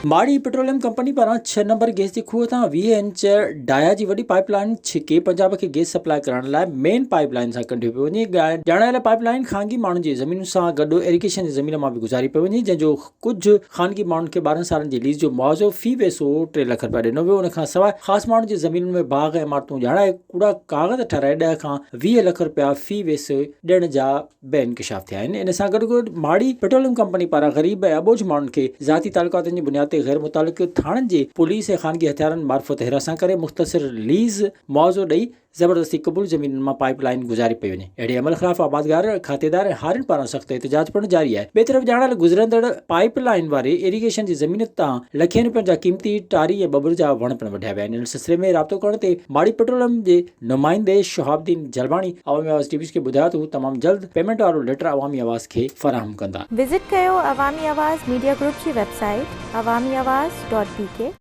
माड़ी petroleum company पारां 6 number gas जी खूह तां 20 इंच डाया जी वॾी पाइपलाइन छिके पंजाब खे गैस सप्लाई करण लाइ मेन पाइपलाइन सां कढियो पियो वञे। ॼाणायल पाइपलाइन ख़ानगी माण्हुनि जी ज़मीन सां गॾु इरिगेशन जी ज़मीन मां बि गुज़ारी पियो वञे, जंहिंजो कुझु ख़ानगी माण्हुनि खे 12 सालनि जी लीज़ जो मुआवज़ो फी पैसो 3 लख रुपया ॾिनो वियो। उन खां सवाइ ख़ासि माण्हुनि जी ज़मीन में बाग़ ऐं इमारतूं ॼाणाए कूड़ा कागज़ ठाराए 10 खां 20 लख रुपया फी पैसे ॾियण जा बि इंकशाफ थिया आहिनि। इन सां गॾोगॾु माड़ी पेट्रोलियम कंपनी पारां ग़रीब ऐं अबोझ माण्हुनि खे ज़ाती तालुकातनि जी बुनियाद ते गैर मुतालिक थाणनि जे पुलिस ऐं ख़ानगी हथियारनि मार्फत हिरासां करे मुख़्तसिर लीज़ मुआवज़ो ॾेई ज़बरदस्ती क़बूल ज़मीन मां पाइपलाइन गुज़ारी पई वञे। अहिड़े अमल ख़िलाफ़ आबादगार, खातेदार ऐं हारियुनि पारां सख़्त एहतिजाज पिणु जारी आहे। ॿिए तरफ़ ॼाणायल गुज़रंदड़ पाइपलाइन वारे इरिगेशन जी ज़मीन तां लखनि रुपयनि जा क़ीमती टारी ऐं बबुर जा वण पिणु वढिया विया आहिनि। इन सिलसिले में राब्तो करण ते माड़ी पेट्रोलियम जे नुमाइंदे शहाबुद्दीन जलवाणी अवामी आवाज़ टीवी खे ॿुधायो त हू तमामु जल्द पेमेंट वारो लेटर अवामी आवाज़ खे फ़राहम कंदा। विज़िट कयो अवामी आवाज़ मीडिया ग्रुप जी वेबसाइट awamiawaz.pk